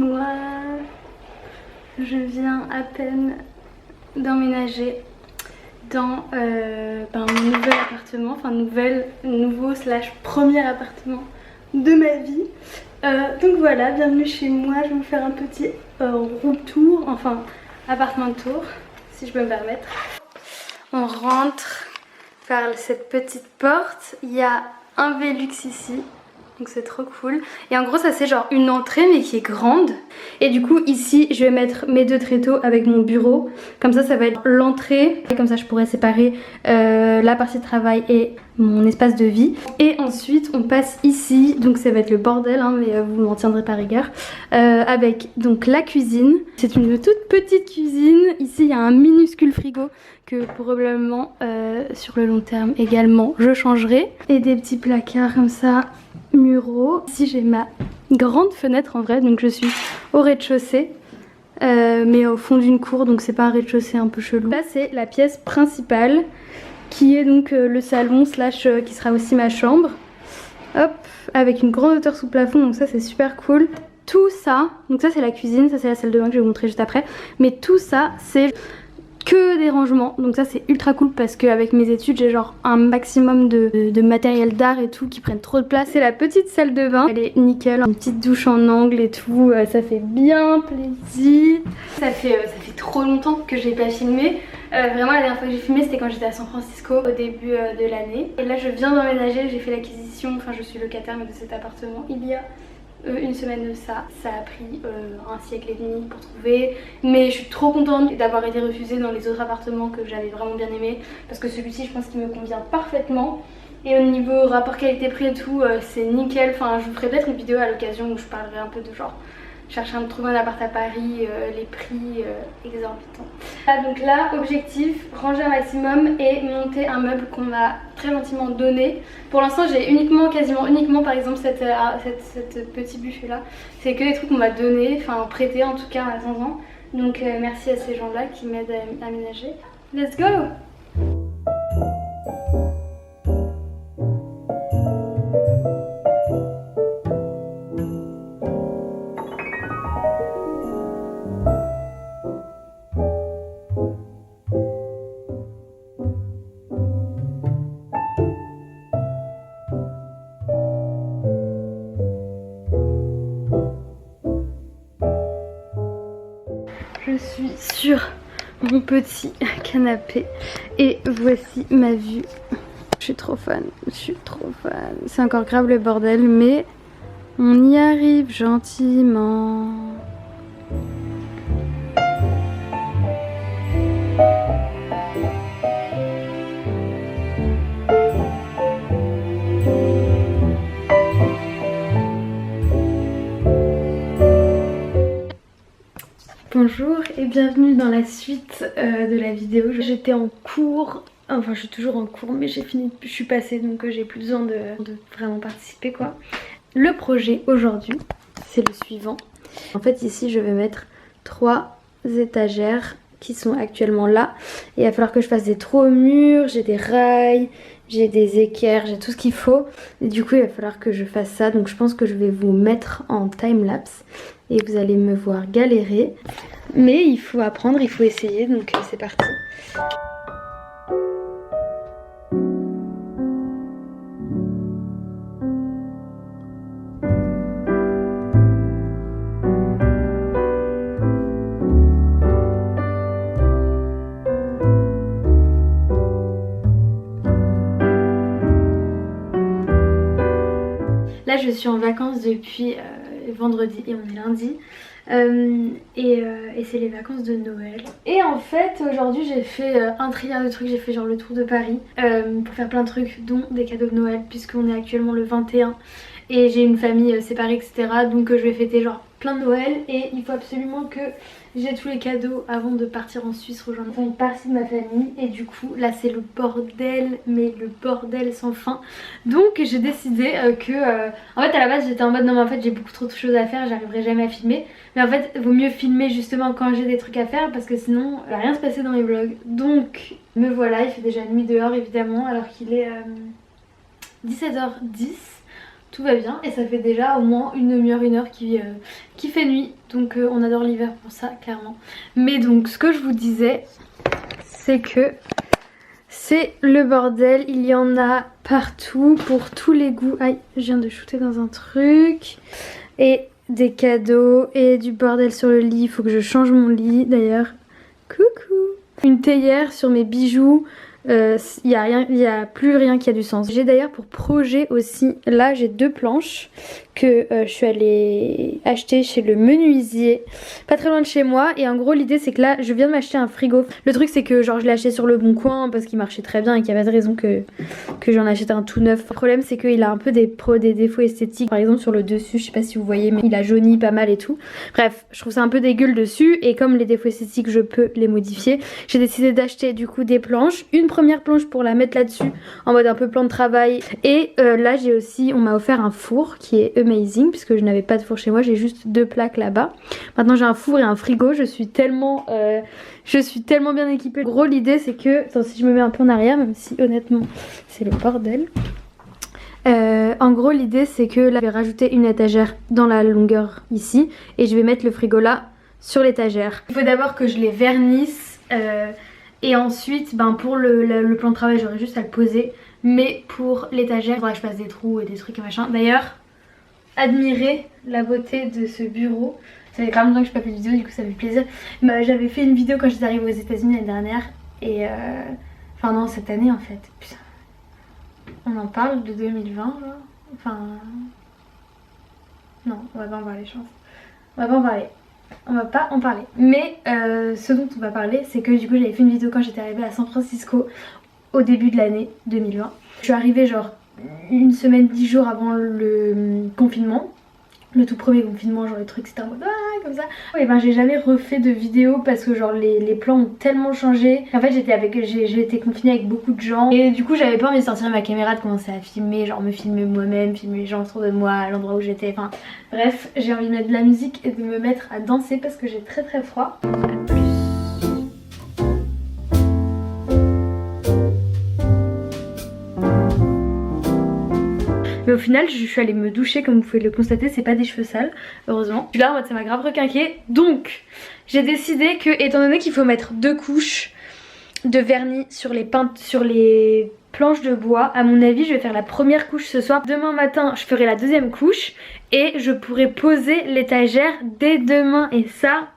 moi. Je viens à peine d'emménager dans mon nouvel appartement, enfin nouveau slash premier appartement de ma vie. Donc voilà, bienvenue chez moi. Je vais vous faire un petit room tour, enfin appartement tour, si je peux me permettre. On rentre par cette petite porte. Il y a un Velux ici, donc c'est trop cool. Et en gros ça c'est genre une entrée mais qui est grande. Et du coup ici je vais mettre mes deux tréteaux avec mon bureau. Comme ça va être l'entrée. Et comme ça je pourrais séparer la partie de travail et mon espace de vie. Et ensuite on passe ici, donc ça va être le bordel hein, mais vous m'en tiendrez par rigueur. Avec donc la cuisine. C'est une toute petite cuisine. Ici il y a un minuscule frigo que probablement sur le long terme également je changerai. Et des petits placards comme ça, muraux. Ici j'ai ma grande fenêtre en vrai, donc je suis au rez-de-chaussée. Mais au fond d'une cour, donc c'est pas un rez-de-chaussée un peu chelou. Là c'est la pièce principale qui est donc le salon slash qui sera aussi ma chambre. Hop, avec une grande hauteur sous plafond, donc ça c'est super cool. Tout ça, donc ça c'est la cuisine, ça c'est la salle de bain que je vais vous montrer juste après. Mais tout ça c'est que des rangements, donc ça c'est ultra cool parce qu'avec mes études j'ai genre un maximum de matériel d'art et tout qui prennent trop de place. C'est la petite salle de bain, elle est nickel, une petite douche en angle et tout, ça fait bien plaisir. Ça fait trop longtemps que j'ai pas filmé. Vraiment la dernière fois que j'ai filmé c'était quand j'étais à San Francisco au début de l'année. Et là je viens d'emménager, j'ai fait l'acquisition, enfin je suis locataire mais de cet appartement il y a une semaine de ça. Ça a pris un siècle et demi pour trouver, mais je suis trop contente d'avoir été refusée dans les autres appartements que j'avais vraiment bien aimé parce que celui-ci je pense qu'il me convient parfaitement. Et au niveau rapport qualité-prix et tout, c'est nickel. Enfin je vous ferai peut-être une vidéo à l'occasion où je parlerai un peu de genre chercher à trouver un appart à Paris, les prix exorbitants. Ah, donc là, objectif, ranger un maximum et monter un meuble qu'on m'a très gentiment donné. Pour l'instant j'ai quasiment uniquement par exemple cette petit buffet là. C'est que des trucs qu'on m'a donné, enfin prêté en tout cas à 15 ans. Donc merci à ces gens là qui m'aident à aménager. Let's go! Je suis sur mon petit canapé et voici ma vue. Je suis trop fan, C'est encore grave le bordel mais on y arrive gentiment. Bonjour et bienvenue dans la suite de la vidéo. J'étais en cours, enfin je suis toujours en cours mais je suis passée donc j'ai plus besoin de vraiment participer quoi. Le projet aujourd'hui c'est le suivant. En fait ici je vais mettre 3 étagères qui sont actuellement là. Et il va falloir que je fasse des trous au mur, j'ai des rails, j'ai des équerres, j'ai tout ce qu'il faut. Et du coup il va falloir que je fasse ça. Donc je pense que je vais vous mettre en time-lapse et vous allez me voir galérer. Mais il faut apprendre, il faut essayer, donc c'est parti. Là je suis en vacances depuis vendredi et on est lundi. Et c'est les vacances de Noël. Et en fait aujourd'hui j'ai fait un trilliard de trucs. J'ai fait genre le tour de Paris pour faire plein de trucs dont des cadeaux de Noël puisqu'on est actuellement le 21 et j'ai une famille séparée etc. Donc je vais fêter genre plein de Noël et il faut absolument que j'ai tous les cadeaux avant de partir en Suisse rejoindre une partie de ma famille. Et du coup là c'est le bordel, mais le bordel sans fin. Donc j'ai décidé en fait à la base j'étais en mode non mais en fait j'ai beaucoup trop de choses à faire, j'arriverai jamais à filmer. Mais en fait vaut mieux filmer justement quand j'ai des trucs à faire parce que sinon il va rien se passer dans mes vlogs. Donc me voilà, il fait déjà nuit dehors évidemment alors qu'il est 17h10. tout va bien. Et ça fait déjà au moins une demi-heure, une heure qui fait nuit. Donc on adore l'hiver pour ça, clairement. Mais donc ce que je vous disais, c'est que c'est le bordel. Il y en a partout, pour tous les goûts. Aïe, je viens de shooter dans un truc. Et des cadeaux et du bordel sur le lit. Il faut que je change mon lit d'ailleurs. Coucou. Une théière sur mes bijoux. Il n'y a plus rien qui a du sens. J'ai d'ailleurs pour projet aussi, là j'ai 2 planches que je suis allée acheter chez le menuisier, pas très loin de chez moi. Et en gros l'idée c'est que là je viens de m'acheter un frigo. Le truc c'est que genre je l'ai acheté sur le bon coin parce qu'il marchait très bien et qu'il n'y avait pas de raison que j'en achète un tout neuf. Le problème c'est qu'il a un peu des défauts esthétiques. Par exemple sur le dessus, je sais pas si vous voyez, mais il a jauni pas mal et tout. Bref, je trouve ça un peu dégueu le dessus. Et comme les défauts esthétiques je peux les modifier, j'ai décidé d'acheter du coup des planches. Une première planche pour la mettre là-dessus en mode un peu plan de travail. Et là j'ai aussi, on m'a offert un four qui est amazing puisque je n'avais pas de four chez moi, j'ai juste 2 plaques là-bas. Maintenant j'ai un four et un frigo, je suis tellement bien équipée. Gros l'idée c'est que, attends, si je me mets un peu en arrière, même si honnêtement c'est le bordel. En gros l'idée c'est que là je vais rajouter une étagère dans la longueur ici et je vais mettre le frigo là sur l'étagère. Il faut d'abord que je les vernisse et ensuite pour le plan de travail j'aurai juste à le poser. Mais pour l'étagère il faudra que je fasse des trous et des trucs et machin. D'ailleurs admirez la beauté de ce bureau. Ça fait quand même longtemps que je n'ai pas fait de vidéo, du coup ça fait plaisir. J'avais fait une vidéo quand j'étais arrivée aux États-Unis l'année dernière. Et enfin non, cette année en fait. Putain. On en parle de 2020 là. Enfin non, on va pas en parler je pense. On va pas en parler. On va pas en parler. Mais ce dont on va parler c'est que du coup j'avais fait une vidéo quand j'étais arrivée à San Francisco au début de l'année 2020. Je suis arrivée genre une semaine, 10 jours avant le confinement. Le tout premier confinement, genre les trucs c'était en mode comme ça. Et j'ai jamais refait de vidéo parce que genre les plans ont tellement changé. En fait j'ai été confinée avec beaucoup de gens. Et du coup j'avais pas envie de sortir ma caméra, de commencer à filmer, genre me filmer moi-même, filmer les gens autour de moi, à l'endroit où j'étais. Enfin bref, j'ai envie de mettre de la musique et de me mettre à danser parce que j'ai très très froid. À plus. Mais au final je suis allée me doucher, comme vous pouvez le constater, c'est pas des cheveux sales, heureusement. Je suis là en mode ça m'a grave requinqué. Donc j'ai décidé que, étant donné qu'il faut mettre 2 couches de vernis sur les planches de bois, à mon avis je vais faire la première couche ce soir. Demain matin je ferai la deuxième couche et je pourrai poser l'étagère dès demain. Et ça,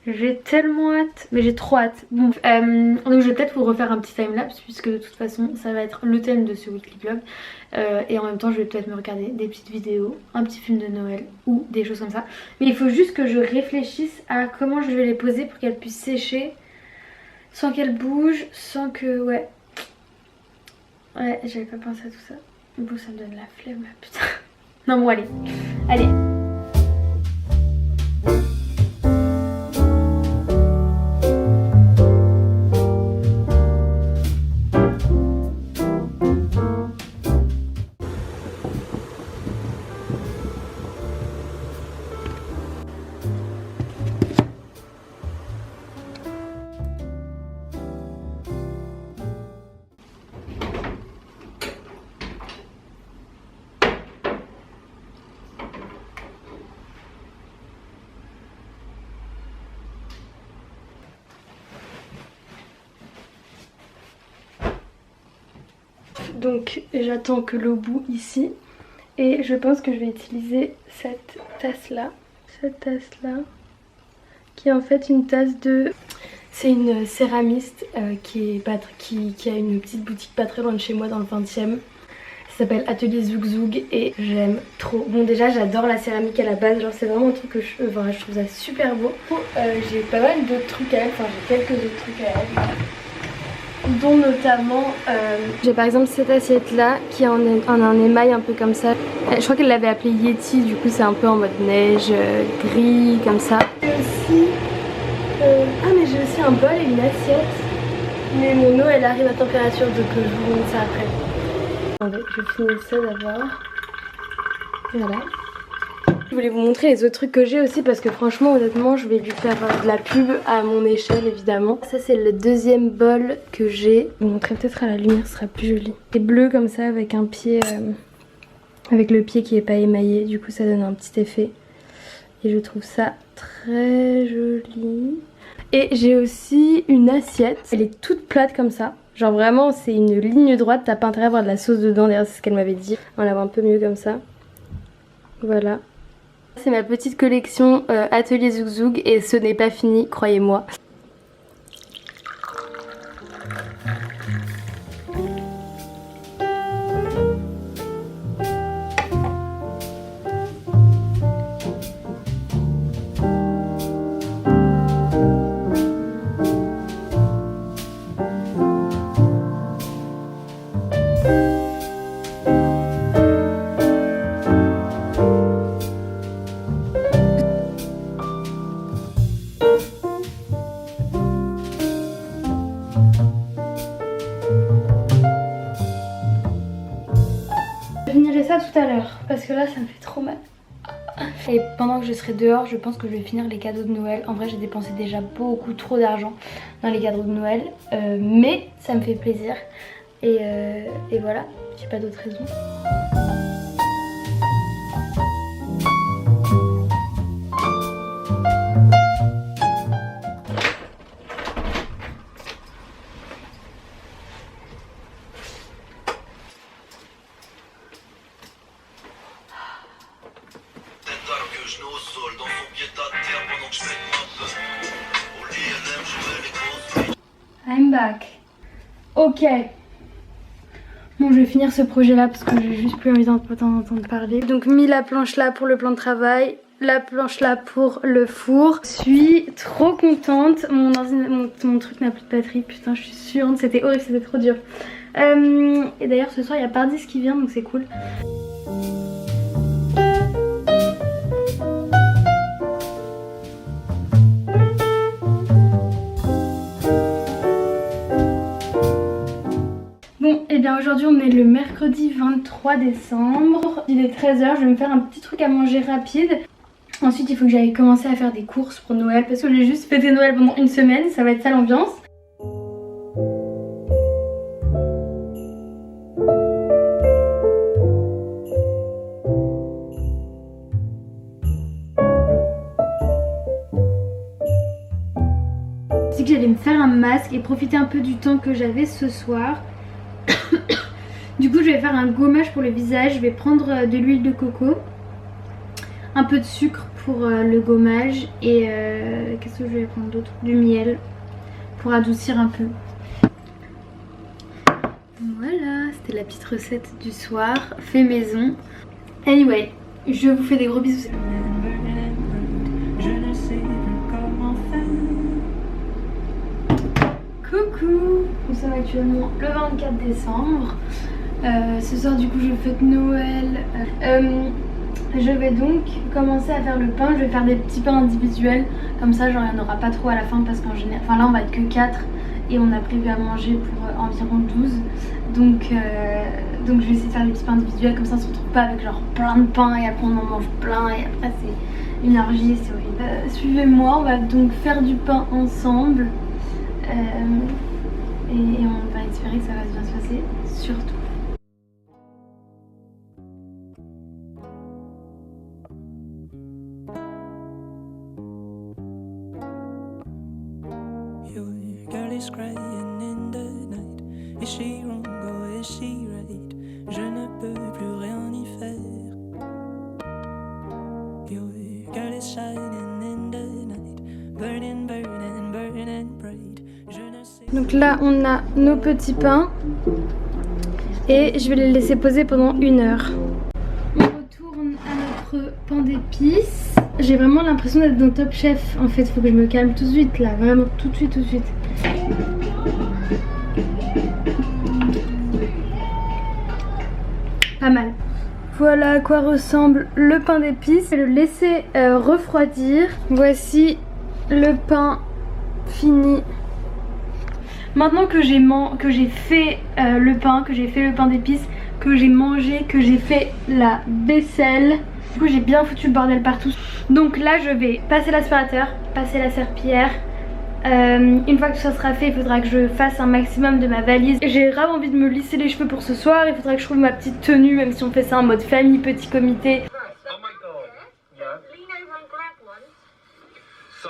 j'ai tellement hâte, mais j'ai trop hâte. Bon, donc je vais peut-être vous refaire un petit timelapse puisque de toute façon ça va être le thème de ce weekly vlog. Et en même temps je vais peut-être me regarder des petites vidéos, un petit film de Noël ou des choses comme ça. Mais il faut juste que je réfléchisse à comment je vais les poser pour qu'elles puissent sécher sans qu'elles bougent, sans que... Ouais, j'avais pas pensé à tout ça. Bon, ça me donne la flemme là, putain. Non bon, allez. Donc j'attends que l'eau bout ici et je pense que je vais utiliser cette tasse là qui est en fait une tasse de... C'est une céramiste qui a une petite boutique pas très loin de chez moi dans le 20e. Ça s'appelle Atelier Zouk Zouk et j'aime trop. Bon déjà j'adore la céramike à la base, genre c'est vraiment un truc que je trouve ça super beau. J'ai pas mal d'autres trucs à elle, enfin j'ai quelques autres trucs à elle. Dont notamment j'ai par exemple cette assiette là qui est en un émail un peu comme ça. Je crois qu'elle l'avait appelée Yeti, du coup c'est un peu en mode neige, gris comme ça. J'ai aussi mais j'ai aussi un bol et une assiette, mais mon eau elle arrive à température donc je vous montre ça après. Attendez, je finis ça d'abord. Voilà. Je voulais vous montrer les autres trucs que j'ai aussi parce que franchement honnêtement je vais lui faire de la pub à mon échelle évidemment. Ça c'est le deuxième bol que j'ai. Je vous montrerai peut-être à la lumière, ce sera plus joli. C'est bleu comme ça avec un pied avec le pied qui est pas émaillé, du coup ça donne un petit effet. Et je trouve ça très joli. Et j'ai aussi une assiette, elle est toute plate comme ça. Genre vraiment c'est une ligne droite, t'as pas intérêt à avoir de la sauce dedans, d'ailleurs c'est ce qu'elle m'avait dit. On la voit un peu mieux comme ça. Voilà. C'est ma petite collection Atelier Zouk Zouk et ce n'est pas fini, croyez-moi. Je finirai ça tout à l'heure parce que là ça me fait trop mal. Et pendant que je serai dehors, je pense que je vais finir les cadeaux de Noël. En vrai j'ai dépensé déjà beaucoup trop d'argent dans les cadeaux de Noël, mais ça me fait plaisir. Et voilà, j'ai pas d'autre raison. I'm back. Ok. Bon, je vais finir ce projet là parce que j'ai juste plus envie d'entendre parler. Donc mis la planche là pour le plan de travail, la planche là pour le four. Je suis trop contente. Mon truc n'a plus de batterie. Putain, je suis sûre. C'était horrible, c'était trop dur. Et d'ailleurs ce soir il y a Pardis qui vient donc c'est cool. Bon, et bien aujourd'hui on est le mercredi 23 décembre. Il est 13 h, je vais me faire un petit truc à manger rapide. Ensuite il faut que j'aille commencer à faire des courses pour Noël parce que j'ai juste fêté Noël pendant une semaine, ça va être ça l'ambiance. C'est que j'allais me faire un masque et profiter un peu du temps que j'avais ce soir. Du coup je vais faire un gommage pour le visage, je vais prendre de l'huile de coco, un peu de sucre pour le gommage et qu'est-ce que je vais prendre d'autre? Du miel pour adoucir un peu. Voilà, c'était la petite recette du soir, fait maison. Anyway, je vous fais des gros bisous. Coucou, nous sommes actuellement le 24 décembre. Ce soir du coup je fête Noël. Je vais donc commencer à faire le pain. Je vais faire des petits pains individuels. Comme ça genre il n'y en aura pas trop à la fin parce qu'en général, enfin là on va être que 4 et on a prévu à manger pour environ 12. Donc je vais essayer de faire des petits pains individuels. Comme ça on se retrouve pas avec genre plein de pain et après on en mange plein et après c'est une orgie, c'est horrible. Suivez-moi, on va donc faire du pain ensemble. Et on va espérer que ça va bien se passer, surtout. Je ne peux plus rien y faire. Your girl is shining in the night, burning, burning, burning bright. Donc là on a nos petits pains et je vais les laisser poser pendant 1 heure. On retourne à notre pain d'épices. J'ai vraiment l'impression d'être dans Top Chef en fait, faut que je me calme tout de suite là, vraiment tout de suite, tout de suite. Pas mal. Voilà à quoi ressemble le pain d'épices. Je vais le laisser refroidir. Voici le pain fini. Maintenant que j'ai fait le pain, que j'ai fait le pain d'épices, que j'ai mangé, que j'ai fait la vaisselle, du coup j'ai bien foutu le bordel partout. Donc là je vais passer l'aspirateur, passer la serpillière Une fois que ça sera fait, il faudra que je fasse un maximum de ma valise. J'ai vraiment envie de me lisser les cheveux pour ce soir. Il faudra que je trouve ma petite tenue, même si on fait ça en mode famille, petit comité. Oh my god. Yeah. Lean over and grab one. So,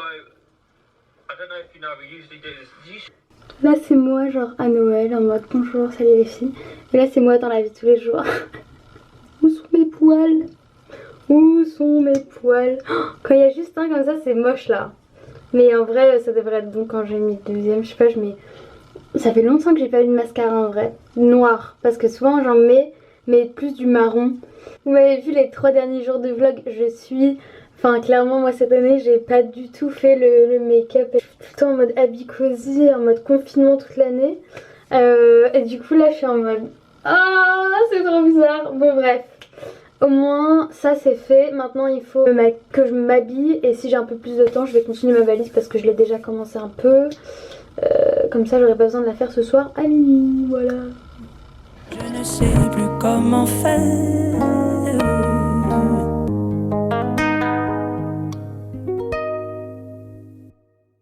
I don't know if you know, we usually do this. Là c'est moi genre à Noël en mode bonjour, salut les filles. Et là c'est moi dans la vie de tous les jours. Où sont mes poils? Où sont mes poils? Quand il y a juste un comme ça c'est moche là. Mais en vrai ça devrait être bon quand j'ai mis le deuxième. Je sais pas, je mets... Ça fait longtemps que j'ai pas eu de mascara en vrai. Noir. Parce que souvent j'en mets, mais plus du marron. Vous m'avez vu les 3 derniers jours de vlog, je suis... Enfin clairement moi cette année j'ai pas du tout fait le make-up. Je suis tout le temps en mode habit cosy, en mode confinement toute l'année. Et du coup là je suis en mode... Ah c'est trop bizarre. Bon bref. Au moins ça c'est fait. Maintenant il faut que je m'habille. Et si j'ai un peu plus de temps je vais continuer ma valise parce que je l'ai déjà commencé un peu. Comme ça j'aurai pas besoin de la faire ce soir. Allez voilà. Je ne sais plus comment faire.